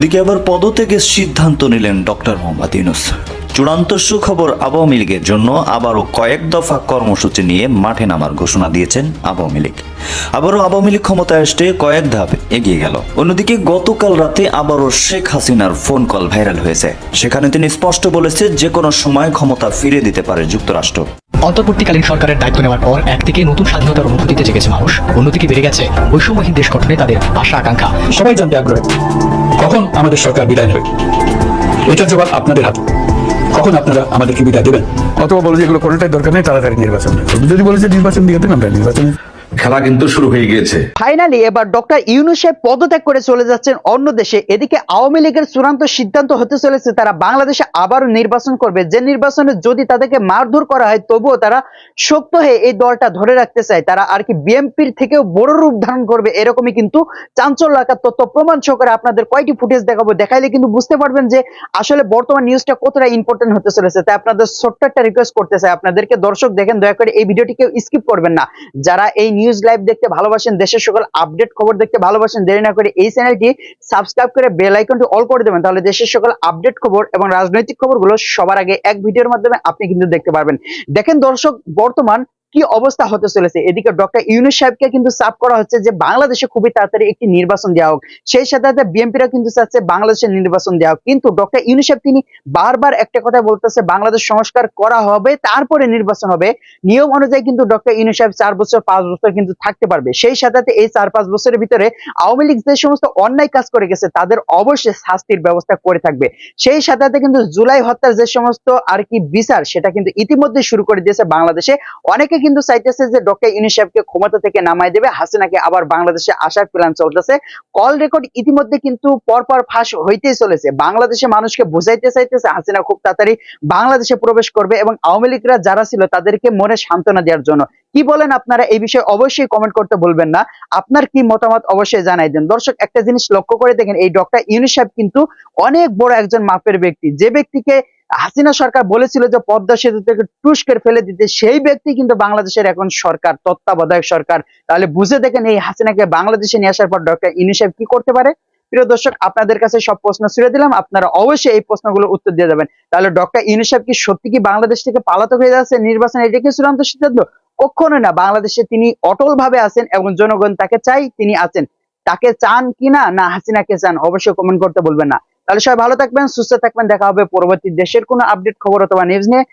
দিকে আবার পদত্যাগের সিদ্ধান্ত নিলেন ডক্টর মোহাম্মদ ইউনূস। চূড়ান্ত সুখবর, আওয়ামী লীগের জন্য আবারও কয়েক দফা কর্মসূচি নিয়ে মাঠে নামার ঘোষণা দিয়েছেন আওয়ামী লীগ। আবারও আওয়ামী লীগ ক্ষমতায় আসতে কয়েক ধাপ এগিয়ে গেল। অন্যদিকে গতকাল রাতে আবারও শেখ হাসিনার ফোন কল ভাইরাল হয়েছে। সেখানে তিনি স্পষ্ট বলেছেন যে কোনো সময় ক্ষমতা ফিরিয়ে দিতে পারে যুক্তরাষ্ট্র। অন্তর্বর্তীকালীন সরকারের দায়িত্ব নেওয়ার পর একদিকে নতুন স্বাধীনতার অনুভূতিতে জেগেছে মানুষ, অন্যদিকে বেড়ে গেছে বৈষম্যহীন দেশ গঠনে তাদের আশা আকাঙ্ক্ষা। সবাই জানতে আগ্রহী কখন আমাদের সরকার বিদায় নেবে। এটার জবাব আপনাদের হাতে। কখন আপনারা আমাদেরকে বিদায় দেবেন? অথবা বলে যে এগুলো কোনোটাই দরকার নেই, তাড়াতাড়ি নির্বাচন করবে। যদি বলে যে নির্বাচন দিয়ে দেন, আমরা নির্বাচন খেলা কিন্তু শুরু হয়ে গিয়েছে। ফাইনালি এবার ডক্টর ইউনূস সাহেব পদত্যাগ করে চলে যাচ্ছেন অন্য দেশে। এদিকে আওয়ামী লীগের চূড়ান্ত সিদ্ধান্ত হতে চলেছে তারা বাংলাদেশে আবারও নির্বাচন করবে, যে নির্বাচনে যদি তাদেরকে মারধর করা হয় তবুও তারা শক্ত হয়ে এই দলটা ধরে রাখতে চায়। তারা আর কি বিএনপির থেকেও বড় রূপ ধারণ করবে, এরকমই কিন্তু চাঞ্চল্যকর তথ্য প্রমাণ সহকারে আপনাদের কয়টি ফুটেজ দেখাবো, দেখাইলে কিন্তু বুঝতে পারবেন যে আসলে বর্তমান নিউজটা কতটা ইম্পর্টেন্ট হতে চলেছে। তাই আপনাদের ছোট্ট একটা রিকোয়েস্ট করতে চাই আপনাদেরকে, দর্শক দেখেন দয়া করে এই ভিডিওটি কেউ স্কিপ করবেন না। যারা এই নিউজ লাইভ দেখতে ভালোবাসেন, দেশের সকল আপডেট খবর দেখতে ভালোবাসেন, দেরি না করে এই চ্যানেলটি সাবস্ক্রাইব করে বেল আইকনটি অল করে দেবেন, তাহলে দেশের সকল আপডেট খবর এবং রাজনৈতিক খবরগুলো সবার আগে এক ভিডিওর মাধ্যমে আপনি কিন্তু দেখতে পারবেন। দেখেন দর্শক, বর্তমান কি অবস্থা হতে চলেছে। এদিকে ডক্টর ইউনূস সাহেবকে কিন্তু চাপ করা হচ্ছে যে বাংলাদেশে খুবই তাড়াতাড়ি একটি নির্বাচন দেওয়া হোক, সেই সাথে সাথে বিএনপিরা কিন্তু চাচ্ছে বাংলাদেশে নির্বাচন দেওয়া হোক। কিন্তু ডক্টর ইউনূস সাহেব তিনি বারবার একটা কথা বলতেছে, বাংলাদেশ সংস্কার করা হবে তারপরে নির্বাচন হবে। নিয়ম অনুযায়ী কিন্তু ডক্টর ইউনূস সাহেব 4 বছর 5 বছর কিন্তু থাকতে পারবে। সেই সাথে সাথে এই 4-5 বছরের ভিতরে আওয়ামী লীগ যে সমস্ত অন্যায় কাজ করে গেছে তাদের অবশ্যই শাস্তির ব্যবস্থা করে থাকবে। সেই সাথে সাথে কিন্তু জুলাই হত্যার যে সমস্ত আর কি বিচার, সেটা কিন্তু ইতিমধ্যে শুরু করে দিয়েছে বাংলাদেশে। অনেকে কিন্তু চাইতেছে যে ডক্টর ইউনূস সাহেবকে ক্ষমতা থেকে নামায় দেবে, হাসিনাকে আবার বাংলাদেশে আসার প্ল্যান চলতেছে। কল রেকর্ড ইতিমধ্যে কিন্তু পরপর ফাঁস হইতেই চলেছে। বাংলাদেশে মানুষকে বুঝাইতে চাইতেছে হাসিনা খুব তাড়াতাড়ি বাংলাদেশে প্রবেশ করবে এবং আওয়ামী লীগরা যারা ছিল তাদেরকে মনে সান্ত্বনা দেওয়ার জন্য। কি বলেন আপনারা এই বিষয়ে অবশ্যই কমেন্ট করতে ভুলবেন না। আপনার কি মতামত অবশ্যই জানাই দেন। দর্শক, একটা জিনিস লক্ষ্য করে দেখেন, এই ডক্টর ইউনূস সাহেব কিন্তু অনেক বড় একজন মাপের ব্যক্তি। যে ব্যক্তিকে হাসিনা সরকার বলেছিল যে পদ্মা সেতু থেকে টুস করে ফেলে দিতে, সেই ব্যক্তি কিন্তু বাংলাদেশের এখন সরকার, তত্ত্বাবধায়ক সরকার। তাহলে বুঝে দেখেন এই হাসিনাকে বাংলাদেশে নিয়ে আসার পর ডক্টর ইউনূস সাহেব কি করতে পারে। প্রিয় দর্শক, আপনাদের কাছে সব প্রশ্ন ছুড়ে দিলাম, আপনারা অবশ্যই এই প্রশ্নগুলোর উত্তর দিয়ে যাবেন। তাহলে ডক্টর ইউনূস সাহেব কি সত্যি কি বাংলাদেশ থেকে পলাতক হয়ে যাচ্ছে নির্বাচন, এটা কি চূড়ান্ত সিদ্ধান্ত? কখনোই না। বাংলাদেশে তিনি অটল ভাবে আছেন এবং জনগণ তাকে চাই, তিনি আছেন। তাকে চান কিনা, না হাসিনাকে চান, অবশ্যই কমেন্ট করতে বলবেন না। তাহলে সবাই ভালো থাকবেন, সুস্থ থাকবেন। দেখা হবে পরবর্তী দেশের কোনো আপডেট খবর অথবা নিউজ নিয়ে।